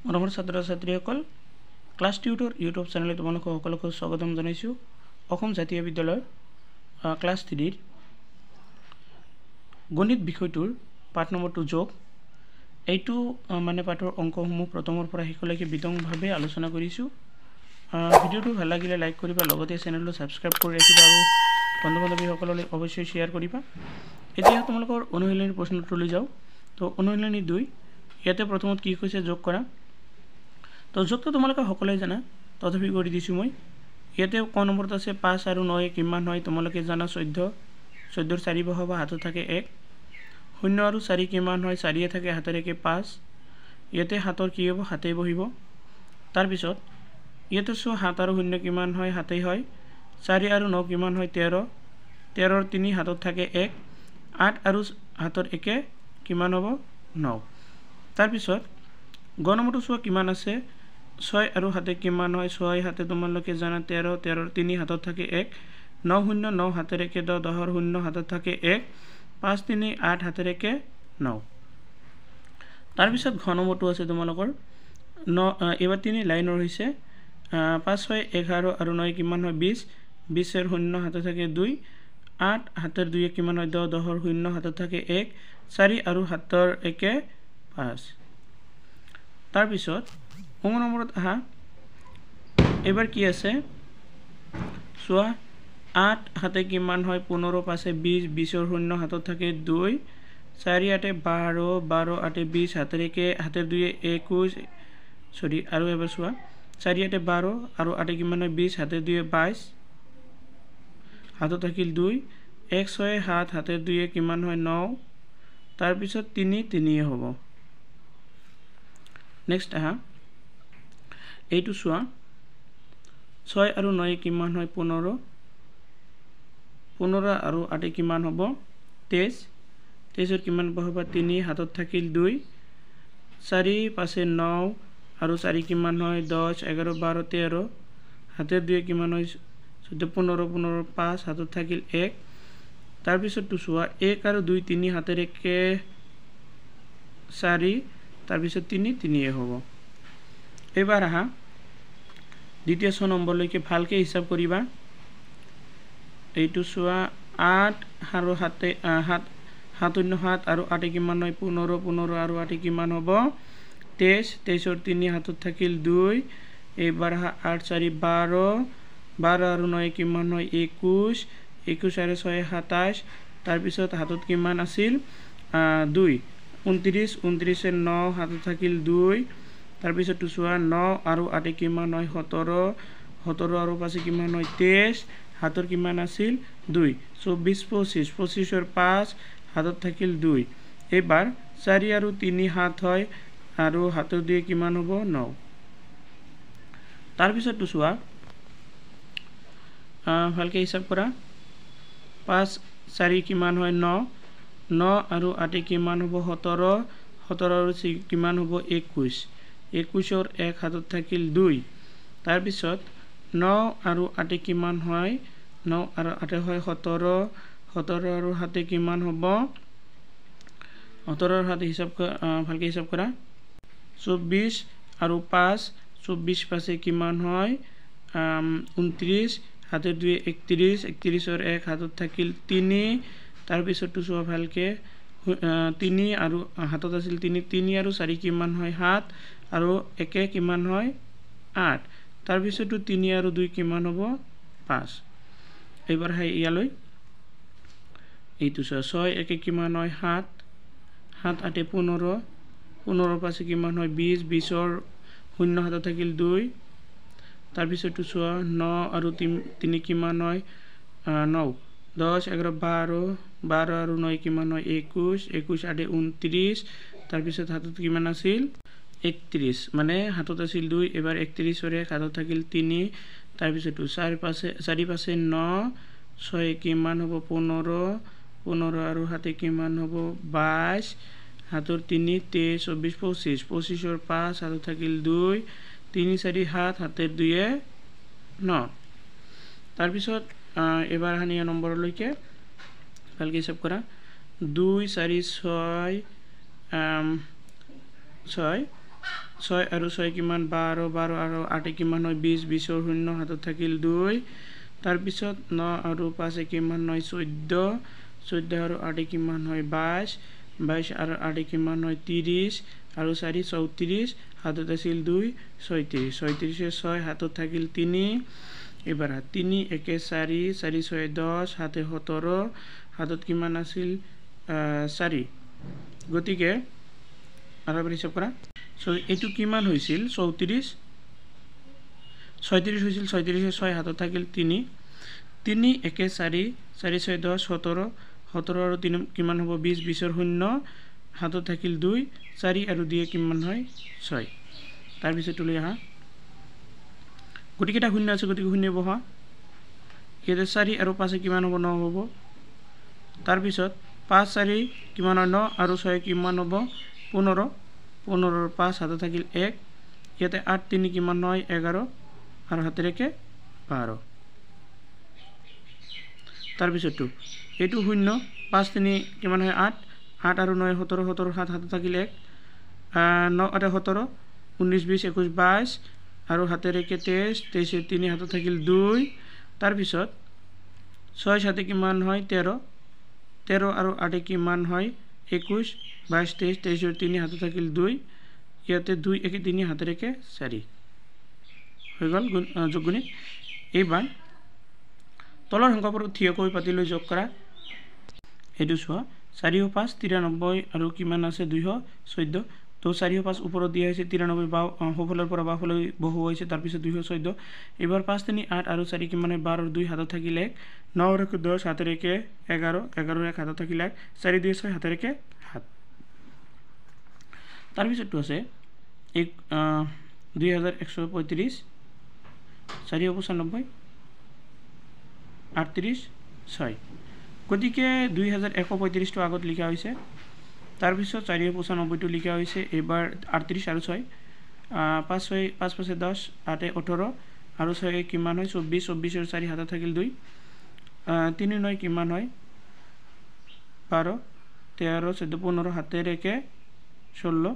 মৰমৰ ছাত্ৰ ছাত্ৰীসকল, ক্লাছ টিউটৰ ইউটিউব চেনেলে তোমালোকক সকলোকে স্বাগতম জনাইছোঁ। অসম জাতীয় বিদ্যালয়ৰ ক্লাছ 3ৰ গণিত বিষয়টোৰ পাঠ নম্বৰ 2 যোগ এইটো পাঠৰ অংকসমূহ প্ৰথমৰ পৰা শেষলৈকে বিতংভাৱে আলোচনা কৰিছোঁ। ভিডিঅ'টো ভাল লাগিলে লাইক কৰিবা, লগতে চেনেলটো ছাবস্ক্ৰাইব কৰি ৰাখিবা আৰু বন্ধু বান্ধৱীসকললৈ অৱশ্যই শ্বেয়াৰ কৰিবা। এতিয়া তোমালোকৰ অনুশীলনীৰ প্ৰশ্নটোলৈ যাওঁ। তো অনুশীলনী 2 ইয়াতে প্ৰথমত কি কৈছে যোগ কৰা। তো যোগটো তোমালোকে সকলোৱে জানা, তথাপি কৰি দিছোঁ মই। ইয়াতে ক নম্বৰত আছে 5 আৰু 9 কিমান হয় তোমালোকে জানা 14। 14ৰ 4 বহাবা, হাতত থাকে 1। 0 আৰু 4 কিমান হয়, 4 থাকে হাতেৰেকে 5। ইয়াতে হাতৰ কি হ'ব, হাতে বহিব। তাৰপিছত ইয়াতে চোৱা 7 আৰু 0 কিমান হয়, হাতেই হয়। 4 আৰু 9 কিমান হয়, 13। 13ৰ 3 হাতত থাকে 1। 8 আৰু হাতৰ 1 কিমান হ'ব, 9। তাৰপিছত গ নম্বৰটো চোৱা কিমান আছে, 6 আৰু হাতে কিমান হয়, 6 হাতে তোমালোকে জানা 13। 13ৰ 3 হাতত থাকে 1। 9 0 9 হাতেৰেকে 10। 10ৰ 0 হাতত থাকে 1। 5 3 8 হাতেৰেকে 9। তাৰপিছত ঘ নম্বৰটো আছে তোমালোকৰ 9। এইবাৰ 3 লাইনৰ হৈছে 5 6 11 আৰু 9 কিমান হয়, 20। 20ৰ 0 হাতত থাকে 2। 8 হাতৰ 2 কিমান হয়, 10। 10ৰ 0 হাতত থাকে 1। 4 আৰু হাতৰ 1 5। তাৰপিছত ক নম্বৰত আহা, এইবাৰ কি আছে চোৱা 8 হাতে কিমান হয়, 15। 5 20। 20ৰ 0 হাতত থাকে 2। 4 8 12। 12 8 20 হাতেৰেকে হাতেৰ 2 21। আৰু এবাৰ চোৱা 4 8 12 আৰু 8 কিমান হয়, 20 হাতেৰ 2 22। হাতত থাকিল 2। 1 6 7 হাতেৰ 2 কিমান হয়, 9। তাৰপিছত 3 3 হ'ব। নেক্সট আহা, এইটো চোৱা 6 আৰু 9 কিমান হয়, 15। 15 আৰু 8 কিমান হ'ব, 23। 23ৰ কিমান বহাবা, 3 হাতত থাকিল 2। 4 5 9 আৰু 4 কিমান হয়, 10 11 12 13। হাতেৰ 2 কিমান হয়, 14 15 15 5 হাতত থাকিল 1। তাৰপিছতটো চোৱা 1 আৰু 2 3 হাতেৰেকে 4। তাৰপিছত 3 3 হ'ব। এইবাৰ আহা দ্বিতীয় 6 নম্বৰলৈকে ভালকৈ হিচাপ কৰিবা। এইটো চোৱা 8 আৰু 7 7 0 7 আৰু 8 কিমান হয়, 15। 15 আৰু 8 কিমান হ'ব, 23। 23ৰ 3 হাতত থাকিল 2। এইবাৰ 8 4 12। 12 আৰু 9 কিমান হয়, 21। 21 আৰু 6 27। তাৰপিছত হাতত কিমান আছিল, 2। 29। 29ৰ 9 হাতত থাকিল 2। তাৰপিছতটো চোৱা 9 আৰু 8 কিমান হয়, 17। 17 আৰু 5 কিমান হয়, 23। হাতৰ কিমান আছিল, 2। 24 25। 25ৰ 5 হাতত থাকিল 2। এইবাৰ 4 আৰু 3 হাত হয় আৰু হাতৰ 2 কিমান হ'ব, 9। তাৰপিছতটো চোৱা ভালকৈ হিচাপ কৰা। 5 4 কিমান হয়, 9। 9 আৰু 8 কিমান হ'ব, 17। 17 আৰু কিমান হ'ব, 21। 21ৰ 1 হাতত থাকিল 2। তাৰপিছত 9 আৰু 8 কিমান হয়, 9 আৰু 8 হয় 17। 17 আৰু 7 কিমান হ'ব, 17ৰ 7 হিচাপ ভালকৈ হিচাপ কৰা। 24 আৰু 5। 24 5 কিমান হয়, 29। হাতেৰ 2 31। 31ৰ 1 হাতত থাকিল 3। তাৰপিছতটো চোৱা ভালকৈ 3 আৰু হাতত আছিল 3। 3 আৰু 4 কিমান হয়, 7 আৰু 1 কিমান হয়, 8। তাৰপিছতো 3 আৰু 2 কিমান হ'ব, 5। এইবাৰ ইয়ালৈ এইটো চোৱা 6 1 কিমান হয়, 7। 7 8 15। 15ৰ 5 কিমান হয়, 20। 20ৰ 0 হাতত থাকিল 2। তাৰপিছতটো চোৱা 9 আৰু 3 কিমান হয়, 9। 10 11 12। 12 আৰু 9 কিমান হয়, 21। 21 8 29। তাৰপিছত হাতত কিমান আছিল, 31। মানে হাতত আছিল 2। এবাৰ 31ৰ 1 হাতত থাকিল 3। তাৰপিছতো 4 5 9। 6 কিমান হ'ব, 15। 15 আৰু 7 কিমান হ'ব, 22। হাতৰ 3 23 24 25। 25ৰ 5 হাতত থাকিল 2। 3 4 7 হাতেৰ 2 9। তাৰপিছত এবাৰ আনি নম্বৰলৈকে ভালকৈ হিচাপ কৰা। 2 4 6 6 6 আৰু 6 কিমান 12 12 আৰু 8 কিমান হয় 20 20ৰ শূন্য হাতত থাকিল 2 তাৰপিছত 9 আৰু 5 কিমান হয় 14 14 আৰু 8 কিমান হয় 22 22 আৰু 8 কিমান হয় 30 আৰু 4 34 হাতত আছিল 2 36 36 6 হাতত থাকিল 3 এবাৰ 3 1 4 4 6 10 হাতে 17 হাতত কিমান আছিল 4 গতিকে আৰু এবাৰ হিচাপ কৰা সো এটু কিমান হৈছিল 34 36 হৈছিল 36 6 হাতত থাকিল 3 3 1 4 4 6 10 17 17 আৰু 3 কিমান হ'ব 20 20ৰ শূন্য হাতত থাকিল 2 4 আৰু 2 কিমান হয় 6 তাৰ পিছত তুলি আহা গতিকেটা শূন্য আছে গতিকে শূন্য বহা ইয়াতে 4 আৰু 5 কিমান হ'ব 9 হ'ব তাৰ পিছত 5 4 কিমান হয় 9 আৰু 6 কিমান হ'ব 15 15 ৰ 5 হাতত থাকিল 1 ইয়াতে 8 3 কিমান হয় 11 আৰু হাতে ৰেখে 12 তাৰ পিছতো এটু শূন্য 5 3 কিমান হয় 8 8 আৰু 9 17 17 7 হাতে থাকিল 1 9 8 17 19 20 21 22 আৰু হাতে ৰেখে 23 23 3 হাতে থাকিল 2 তাৰ পিছত 6 7 কিমান হয় 13 13 আৰু 8 কিমান হয় 21 22 23 23 3 হাতে থাকিল 2 ইয়াতে 2 1 3 হাতে রেখে 4 হৈ গল যোগগুণিত এইবাৰ তলৰ সংখ্যাবোৰ থিয়কৈ পাতি লৈ যোগ কৰা এটো চোৱা 4 ও 5 93 আৰু কিমান আছে 214 তো 4 ও 5 ওপৰত দিয়া হৈছে 93 বা হফলৰ পৰা বাফলৈ বহু হৈছে তাৰ পিছত 214 এবাৰ 5 3 8 আৰু 4 কিমান 12 আৰু 2 হাতত থাকিল 1 9 আৰু 10 হাতে রেখে 11 11 এক হাতত থাকিল 1 4 2 6 হাতে রেখে 7 তাৰ পিছতটো আছে 2135 4 95 38 6 গতিকে 2135 টো আগত লিখা হৈছে তাৰ পিছত 495 টো লিখা হৈছে এবাৰ 38 আৰু 6 5 6 5 5 10 8 18 আৰু 6 কিমান হয় 24 24 আৰু 4 হাতত থাকিল 2 3 9 কিমান হয় 12 13 14 15 হাতে রেখে 16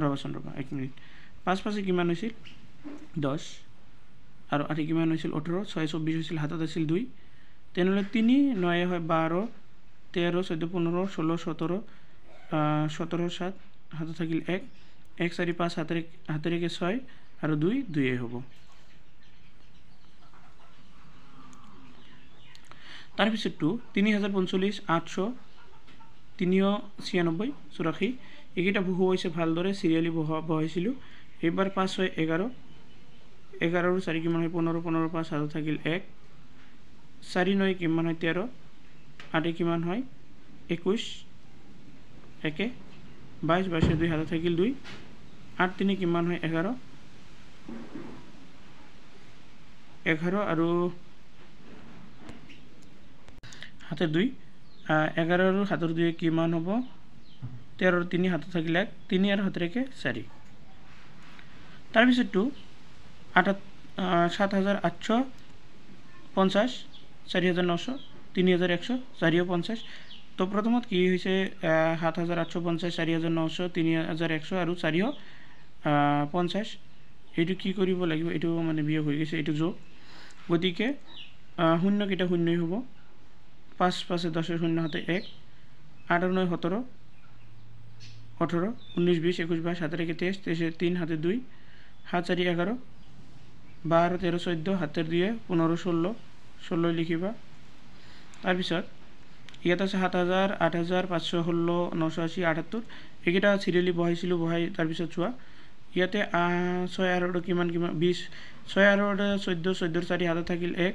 রবাচন রবা 1 মিনিট 5 5 কিমান হৈছিল 10 আৰু 8 কিমান হৈছিল 18 6 24 হৈছিল হাতত আছিল 2 তেনেহলে 3 9 হয় 12 13 14 15 16 17 17 7 হাতত থাকিল 1 1 4 5 হাতে রেখে 6 আৰু 2 2 হ'ব তাৰ পিছতটো 3045 800 396 84 এইকেইটা বহু হৈছে ভালদৰে সিৰিয়ালি বহাইছিল এবাৰ 5 6 11 11 আৰু 4 কিমান হয় 15 15 5 হাতত থাকিল 1 4 9 কিমান হয় 13 8 কিমান হয় 21 1 22 22 2 হাতত থাকিল 2 8 3 কিমান হয় 11 11 আৰু হাতে 2 11 আৰু হাতৰ 2 কিমান হ'ব 13 3 হাতত থাকিল 1 3 আৰু হাতে ৰেখে 4 তাৰ পিছতটো 7850 4900 3100 450 তো প্ৰথমত কি হৈছে 7850 4900 3100 আৰু 450 এইটো কি কৰিব লাগিব এইটো মানে বিয়োগ হৈ গৈছে এইটো যোগ গতিকে শূন্য কিটা শূন্যই হ'ব 5 5 10 শূন্য হাতে 1 8 আৰু 9 17 18 19 20 21 22 হাতে রেখে 23 23 3 হাতে 2 7 4 11 12 13 14 হাতের 2 15 16 16 লিখিবা তার পিছত ইয়াত আছে 7000 8000 516 980 78 এইকেইটা সিরিয়ালি বহাইছিল বহাই তাৰ পিছত চোৱা ইয়াতে 6 আৰু কিমান কিমান 20 6 আৰু 14 14 4 হাতে থাকিল 1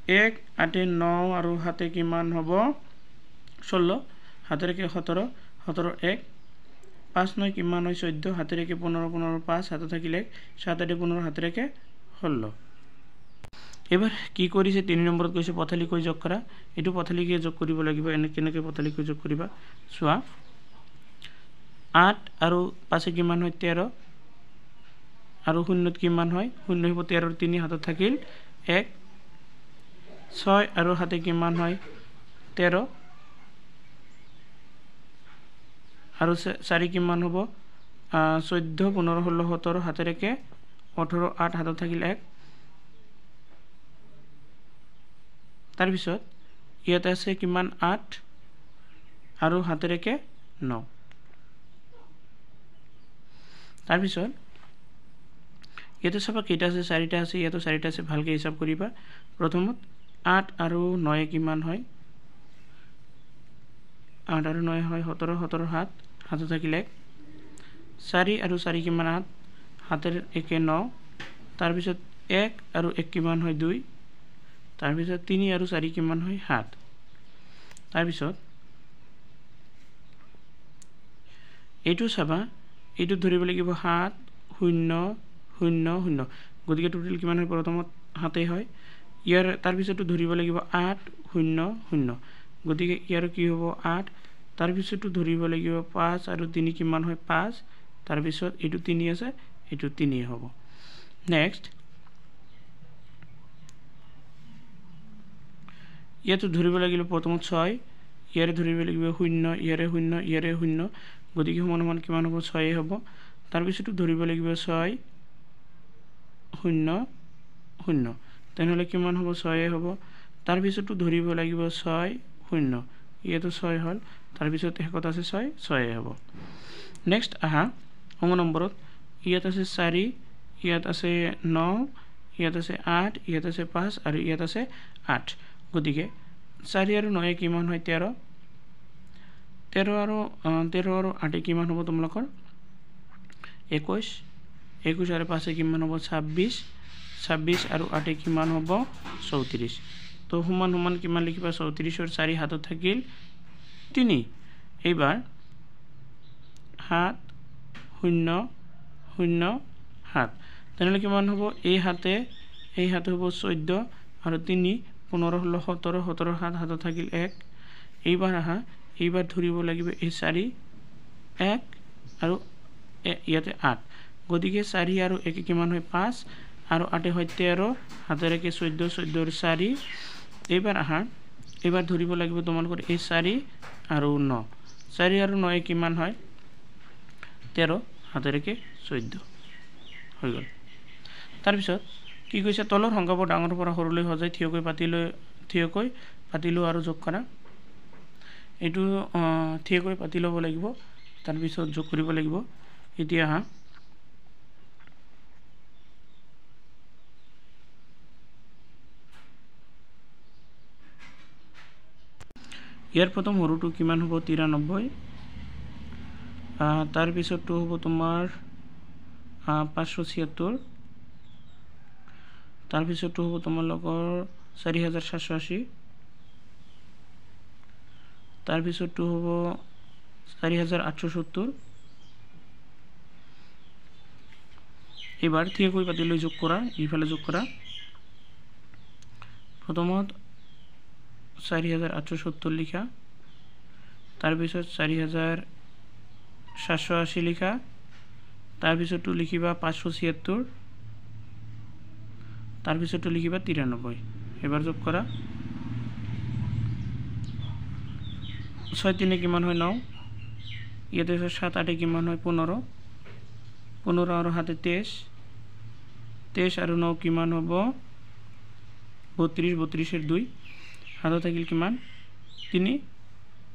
1 8 9 আৰু হাতে কিমান হ'ব 16 হাতে রেখে 17 17 1 5 9 কিমান হয় 14 হাতে রেখে 15 15 5 হাতে থাকিল 1 7 8 15 হাতে রেখে 16 এবার কি কৰিছে 3 নম্বৰত কৈছে পথালিকৈ যোগ কৰা এটো পথালিকৈ যোগ কৰিব লাগিব এনে কেনেকৈ পথালিকৈ যোগ কৰিবা চোৱা 8 আৰু 5 কিমান হয় 13 আৰু 0 কিমান হয় 0 হ'ব 13 আৰু 3 হাতত থাকিল 1 6 আৰু হাতে কিমান হয় 13 আৰু 4 কিমান হ'ব 14 15 16 17 হাতের একে 18 8 হাতত থাকিল 1 তার পিছত ইয়াতে আছে কিমান 8 আৰু হাতের একে 9 তার পিছত ইয়াতে সব কেইটা আছে 4টা আছে ইয়াতে 4টা আছে ভালকে হিসাব করিবা প্রথমত 8 আৰু 9 কিমান হয় 8 আৰু 9 হয় 17 17 হাত হাতত থাকিল 1 4 আৰু 4 কিমান 8 হাতেৰ একে 9 তাৰ পিছত 1 আৰু 1 কিমান হয় 2 তাৰ পিছত 3 আৰু 4 কিমান হয় 7 তাৰ পিছত এইটো চাবা এইটো ধৰিব লাগিব 7 0 0 0 গতিকে টোটাল কিমান হয় প্ৰথমত হাতেই হয় ইয়াৰ তাৰ পিছতো ধৰিব লাগিব 8 0 0 গতিকে ইয়াৰ কি হ'ব 8 তাৰ পিছতো ধৰিব লাগিব 5 আৰু 3 কিমান হয় 5 তাৰ পিছত এইটো 3 আছে এইটো 3 হ'ব নেক্সট ইয়াতো ধৰিব লাগিব প্ৰথমত 6 ইয়াৰে ধৰিব লাগিব 0 ইয়াৰে 0 ইয়াৰে 0 গতিকে সমান কিমান হ'ব 6 হ'ব তাৰ পিছতো ধৰিব লাগিব 6 0 0 তেনেহলে কিমান হ'ব 6 হ'ব তাৰ পিছতো ধৰিব লাগিব 6 0 ইয়াতো 6 হল তাৰ পিছত একত আছে 6 6 হ'ব নেক্সট আহা অং নম্বৰত ইয়াত আছে 4 ইয়াত আছে 9 ইয়াত আছে 8 ইয়াত আছে 5 আৰু ইয়াত আছে 8 গতিকে 4 আৰু 9 কিমান হয় 13 13 আৰু 8 কিমান হ'ব তোমালোকৰ 21 21 আৰু 5 কিমান হ'ব 26 26 আৰু 8 কিমান হ'ব 34 তো সমান কিমান লিখিবা 34 और 4 হাতত থাকিল 3 এইবাৰ 7 0 0 7 তেনেহলে কিমান হ'ব এই হাতে হ'ব 14 আৰু 3 15 16 17 17 7 হাতত থাকিল 1 এইবাৰ আহা এইবাৰ ধৰিব লাগিব এই 4 1 আৰু ইয়াতে 8 গতিকে 4 আৰু 1 কিমান হয় 5 আৰু 8 হয় 13 হাতেৰে কে 14 14 আৰু 4 এইবাৰ আহা এইবাৰ ধৰিব লাগিব তোমালোকৰ এই 4 আৰু 9 4 আৰু 9 কিমান হয় 13 হাতেৰে কে 14 হৈ গল তাৰ পিছত কি কৈছে তলৰ সংখ্যাবোৰ ডাঙৰ পৰা সৰুলৈ সজাই থিয়কৈ পাতিলো আৰু যোগ কৰা এইটো থিয়কৈ পাতি ল'ব লাগিব তাৰ পিছত যোগ কৰিব লাগিব এতিয়া হা ইয়াৰ প্ৰথম সৰুটো কিমান হ'ব 93 তাৰ পিছতটো হ'ব তোমাৰ 576 তাৰ পিছতটো হ'ব তোমালোকৰ 4780 তাৰ পিছতটো হ'ব 4870 এবাৰ থিয়কৈ পাতি লৈ যোগ কৰা ইফালে যোগ কৰা প্ৰথমত 4870 লিখা তাৰ পিছত 4780 লিখা তাৰ পিছতটো লিখিবা 576 তাৰ পিছতটো লিখিবা 93 এবাৰ যোগ কৰা 6 3 কিমান হয় 9 ইয়াতে 7 8 কিমান হয় 15 15 আৰু 7 23 23 আৰু 9 কিমান হ'ব 32 32 এর 2 হাতে থাকিল কিমান 3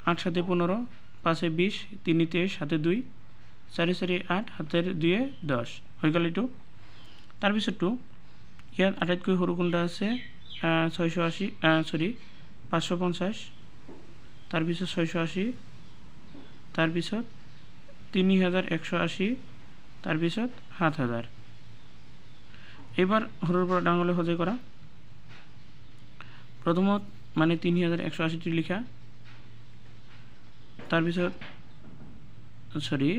8 7 15 5 20 3 23 7 2 4 4 8 হাতের 2 10 হৈ গল এটো তাৰ পিছতটো ইয়াত আটাইতকৈ সৰু কোনটা আছে 680 সৰি 550 তাৰ পিছত 680 তাৰ পিছত 3180 তাৰ পিছত 7000 এবাৰ সৰুৰ পৰা ডাঙৰলৈ সজাই কৰা প্ৰথমত মানে 3180 লিখা তাৰ পিছত সৰি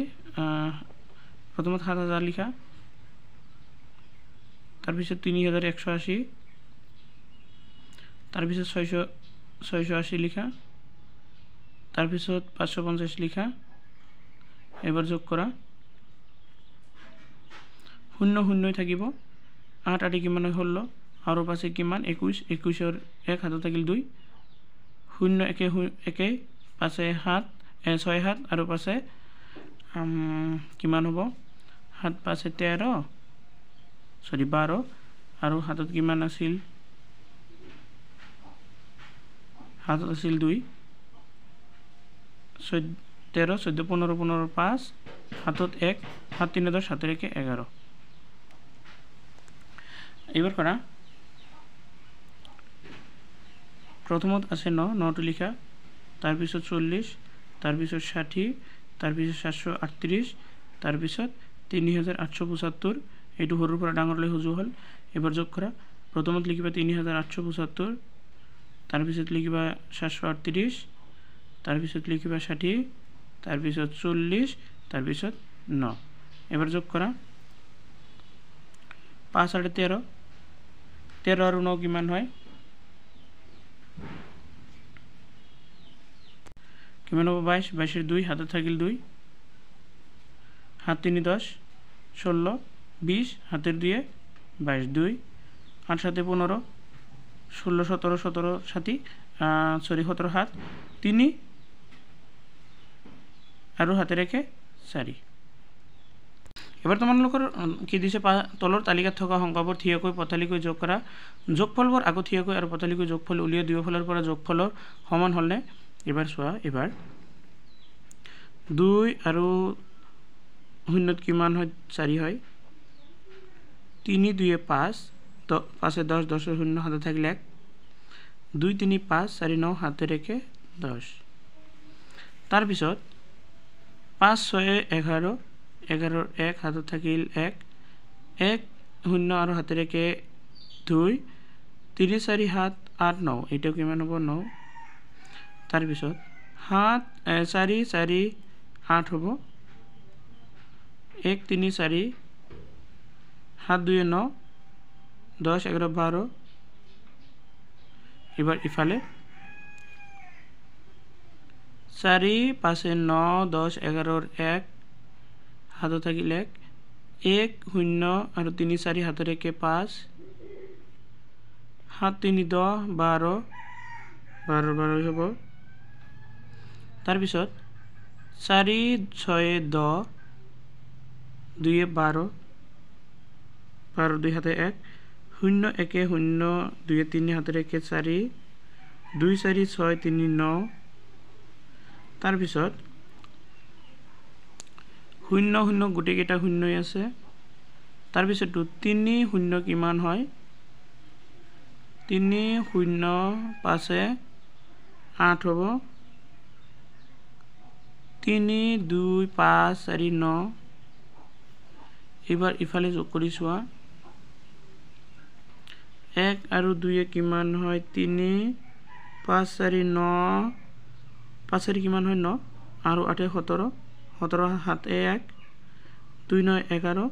প্ৰথমত 7000 লিখা তাৰ পিছত 3180 তাৰ পিছত 680 লিখা তাৰ পিছত 550 লিখা এবাৰ যোগ কৰা 0 0 থাকিব 8 8 কিমান হল আৰু পাছে কিমান 21 21 এর 1 হাতত থাকিল 2 0 1 1 পাছে 7 6 7 আৰু পাছে কিমান হ'ব 7 5 13 সৰি 12 আৰু হাতত কিমান আছিল হাতত আছিল 2 13 14 15 15 5 হাতত 1 7 3 10 7 1 11 এবার করা প্রথমত আছে 9 টো লিখা তার পিছত 40 তার পিছত 60 তার পিছত 738 তার পিছত 3875 এইটো হৰুৰ পৰা ডাঙৰলৈ হজু হল এবাৰ যোগ কৰা প্ৰথমত লিখিবা 3875 তাৰ পিছত লিখিবা 738 তাৰ পিছত লিখিবা 60 তাৰ পিছত 40 তাৰ পিছত 9 এবাৰ যোগ কৰা 5 আর 13 13 আর 9 কিমান হয় কিমান হবে 22 22 এর 2 হাতে থাকিল 2 হাত 3 10 16 20 হাতের 2 22 2 8 7 15 16 17 17 সাথী সরি 17 হাত 3 আৰু হাতে ৰেখে 4 এবাৰ তোমালোকৰ কি দিছে তলৰ তালিকাত থকা সংখ্যাবোৰ থিয়কৈ পথালিকৈ যোগ কৰা যোগফলবোৰ আগত থিয়কৈ আৰু পথালিকৈ যোগফল উলিয়াই দুয়োফালৰ পৰা যোগফলৰ সমান হলনে এবাৰ চোৱা এবাৰ 2 আৰু শূন্যত কিমান হয় 4 হয় 3 2 5 5 10 10 শূন্য হাতে থাকলে 1 2 3 5 4 9 হাতে রেখে 10 তার পিছত 5 6 11 11 1 হাতে থাকিল 1 1 শূন্য আৰু হাতে রেখে 2 3 4 7 8 9 এটা কিমান হ'ব 9 তার পিছত 7 4 4 8 হ'ব 1 3 4 7 2 9 10 11 12 এবার ইফালে 4 5 9 10 11 1 হাতে থাকিল 1 1 শূন্য আৰু 3 4 হাতে রেখে 5 7 3 10 12 12 12 হ'ব তার পিছত 4 6 10 2 12 12 2 হাতে 1 শূন্য 1 শূন্য 2 3 হাতে রেখে 4 2 4 6 3 9 তার পিছত শূন্য শূন্য গুটি কেইটা শূন্যই আছে তার পিছত 3 শূন্য কিমান হয় 3 শূন্য 5 8 হ'ব 3 2 5 4 9 এবার ইফালে যোগ কৰি চোৱা 1 আৰু 2 কিমান হয় 3 5 4 9 5 4 কিমান হয় 9 আৰু 8 17 17 হাতে 1 2 9 11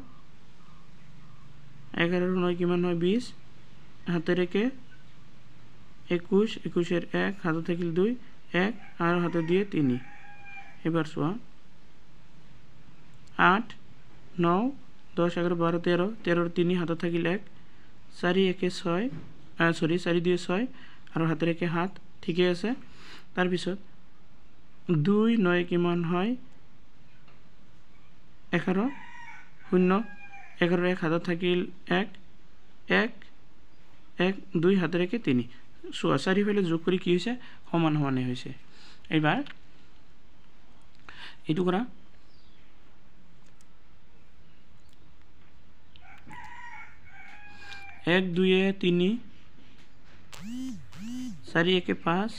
11 9 কিমান হয় 20 হাতে রেখে 21 21 এর 1 হাতে থাকিল 2 1 আর হাতে দিয়ে 3 এবার চোৱা 8 9 10 11 12 13 13 3 হাতে থাকিল 1 4 1 6 সরি 4 2 6 আর হাতে রেখে হাত ঠিকই আছে তার পিছত 2 9 কিমান হয় 11 শূন্য 11 1 হাতে থাকিল 1 1 1 2 হাতে রেখে 3 চোৱা চাৰিফালে যোগ কৰি কি হৈছে সমান সমানে হৈছে এইবাৰ এইটো কৰা 1 2 3 4 1 5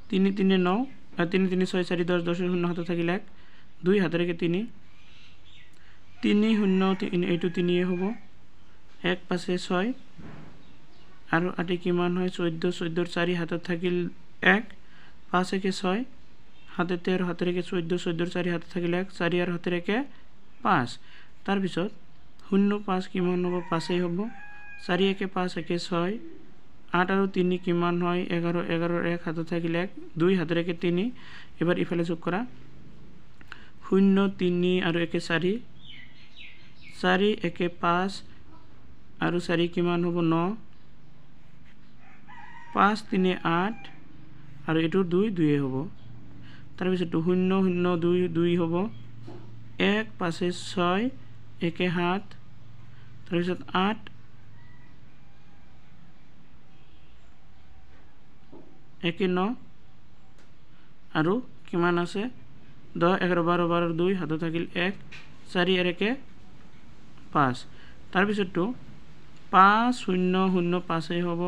3 3 9 3 3 6 4 10 10 শূন্য হাতে থাকিল 1 2 হাতে রেখে 3 3 শূন্য 3 এইটো 3 হ'ব 1 5 6 আৰু 8 কিমান হয় 14 14 4 হাতে থাকিল 1 5 1 6 হাতে 13 হাতে রেখে 14 14 4 হাতে থাকিল 1 4 আর হাতে রেখে 5 তার পিছত 0 5 কিমান হ'ব 5 হ'ব 4 1 5 1 6 8 আৰু 3 কিমান হয় 11 11 1 হাতে থাকিল 1 2 হাতে রেখে 3 এবার ইফালে যোগ কৰা 0 3 আৰু 1 4 4 1 5 আৰু 4 কিমান হ'ব 9 5 3 8 আৰু এটো 2 2 হ'ব তাৰপিছত 0 0 2 2 হ'ব 1 5 6 1 7 তাৰপিছত 8 1 9 আৰু কিমান আছে 10 11 12 12 2 হাতত থাকিল 1 4 আৰু 1 5 তাৰপিছতটো 5 0 0 5 হ'ব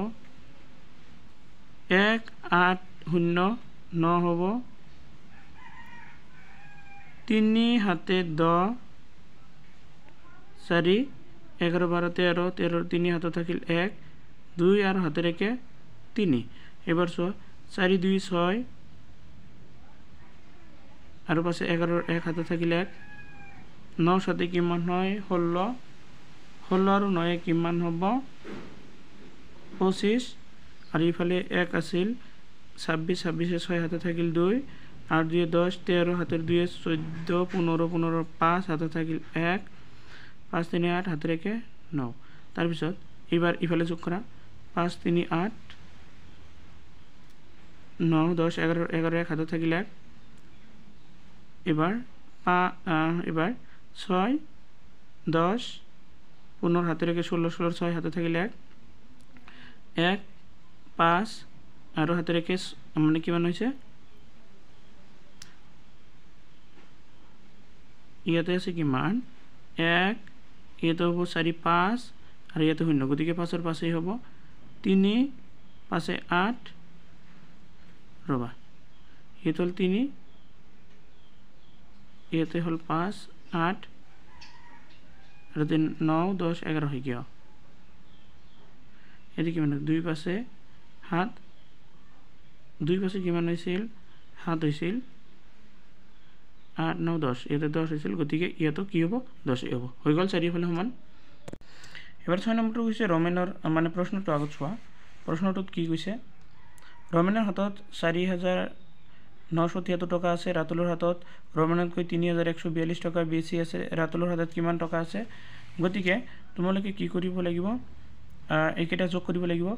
1 8 0 9 হ'ব 3 হাতে 10 4 11 12 13 13 3 হাতত থাকিল 1 2 আৰু হাতেৰ 1 3 এবাৰ চোৱা 4 2 6 আৰু পাছে 11 1 হাতত থাকিল 1 9 সাথে কিমান হয় 16 16 আৰু 9 কিমান হ'ব 25 আৰু ইফালে 1 আছিল 26 26 6 হাতে থাকিল 2 আর 2 10 13 হাতের 2 14 15 15 5 হাতে থাকিল 1 5 3 8 হাতের 1 9 তাৰপিছত এবাৰ ইফালে যোগ কৰা 5 3 8 9 10 11 11 1 হাতে থাকিল 1 এবার এবার 6 10 15 হাতের 1 16 16 6 হাতে থাকিল 1 1 5 আর হাতের 1 মানে কিমান হইছে ইয়াতে আছে কিমান 1 ইয়াতে হবো 4 5 আর ইয়াতে 0 গতিকে 5 এর পাশেই হবো 3 5 8 রবা ইয়াতে হল 3 ইয়াতে হল 5 8 আর 9 10 11 হয়ে গিয়া এটি কিমান 2 পাশে হাত 2 পাশে কিমান হইছিল হাত হইছিল 8 9 10 ইয়াতে 10 হইছিল গতিকে ইয়াতো কি হবো 10 হবো হই গল চাৰিফালে সমান এবাৰ 6 নম্বৰটো হৈছে ৰমেনৰ মানে প্ৰশ্নটো আগত চোৱা প্ৰশ্নটোত কি কৈছে ৰমেনৰ হাতত 4973 টকা আছে ৰাতুলৰ হাতত ৰমেনতকৈ 3142 টকা বেছি আছে ৰাতুলৰ হাতত কিমান টকা আছে গতিকে তোমালোকে কি কৰিব লাগিব এইকেইটা যোগ কৰিব লাগিব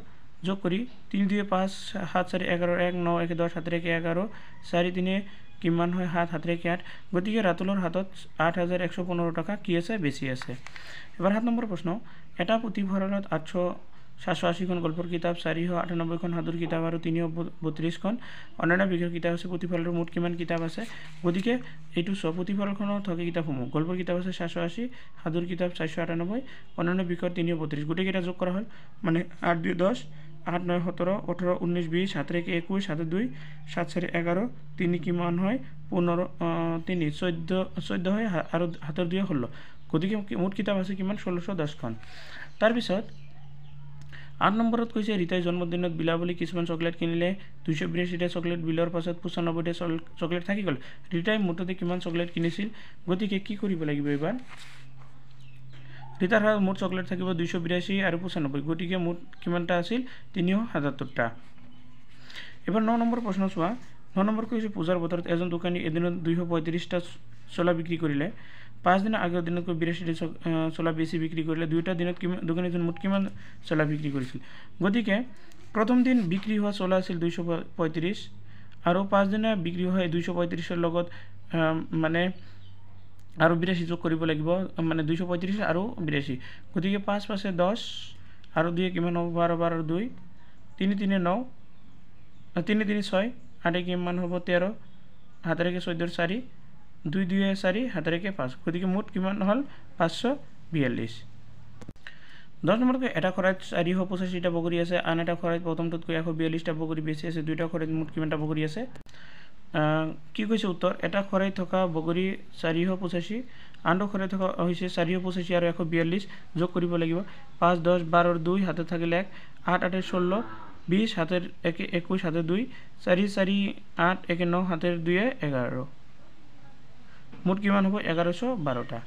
যোগ কৰি 3 2 5 7 4 11 1 9 1 10 7 1 11 4 3 কিমান হয় 7 7 1 8 গতিকে ৰাতুলৰ হাতত 8115 টকা কি আছে বেছি আছে এবাৰ 7 নম্বৰ প্ৰশ্ন এটা পুথিভঁৰালত 887 খন গল্পৰ কিতাপ 498 খন সাধুৰ কিতাপ আৰু 332 খন অন্যান্য বিষয়ৰ কিতাপ আছে পুথিভঁৰালৰ মুঠ কিমান কিতাপ আছে গতিকে এইটো সব পুথিভঁৰালখনত থকা কিতাপসমূহ গল্পৰ কিতাপ আছে 780 সাধুৰ কিতাপ 498 অন্যান্য বিষয়ৰ 332 গোটেইকেইটা যোগ কৰা হ'ল মানে 8 2 10 8 9 17 18 19 20 7 1 21 7 2 7 4 11 3 কিমান হয় 15 3 14 হয় আৰু হাতৰ 2 16 গতিকে মুঠ কিতাপ আছে কিমান 1610 খন তাৰ পিছত 8 নম্বৰত কৈছে ৰিতাই জন্মদিনত বিলা বুলি কিছুমান চকলেট কিনিলে 282 টা চকলেট বিলৰ পাছত 95 টা চকলেট থাকি গল ৰিতাই মুঠতে কিমান চকলেট কিনিছিল গতিকে কি কৰিব লাগিব এবাৰ ৰিতাৰ মুঠ চকলেট থাকিব 282 আৰু 95 গতিকে মুঠ কিমানটা আছিল 377 টা এবাৰ 9 নম্বৰ প্ৰশ্ন চোৱা 9 নম্বৰ কৈছে পূজাৰ বতৰত এজন দোকানী এদিনত 235 টা চলা বিক্ৰী কৰিলে 5 দিন আগৰ দিনতকৈ 82 টা চলা বেছি বিক্ৰী কৰিলে দুইটা দিনত দোকানীজন মুঠ কিমান চলা বিক্ৰী কৰিছিল গতিকে প্ৰথম দিন বিক্ৰী হোৱা চলা আছিল 235 আৰু 5 দিনা বিক্ৰী হয় 235 ৰ লগত মানে আৰু 82 যোগ কৰিব লাগিব মানে 235 আৰু 82 গতিকে 5 5 10 আৰু 2 কিমান হ'ব 12 12 2 3 3 9 3 3 6 8 কিমান হ'ব 13 হাতেৰে 14 4 2 2 4 হাতেৰে 5 গতিকে মুঠ কিমান হল 542 10 নম্বৰকে এটা খৰাইত 485 টা বগৰী আছে আন এটা খৰাইত প্ৰথমটোতকৈ 142 টা বগৰী বেছি আছে দুইটা খৰাইত মুঠ কিমানটা বগৰী আছে কি কৈছে উত্তৰ এটা খৰাই থকা বগৰী 485 আনটো খৰাই থকা হৈছে 485 আৰু 142 যোগ কৰিব লাগিব 5 10 12 2 হাতে থাকিল 1 8 8 16 20 হাতেৰ 1 21 হাতে 2 4 4 8 1 9 হাতেৰ 2 11 মুঠ কিমান হ'ব 1112 টা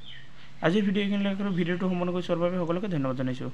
আজিৰ ভিডিঅ' এইখিনিলৈকে ভিডিঅ'টো সম্পূৰ্ণ কৰি চোৱাৰ বাবে সকলোকে ধন্যবাদ জনাইছো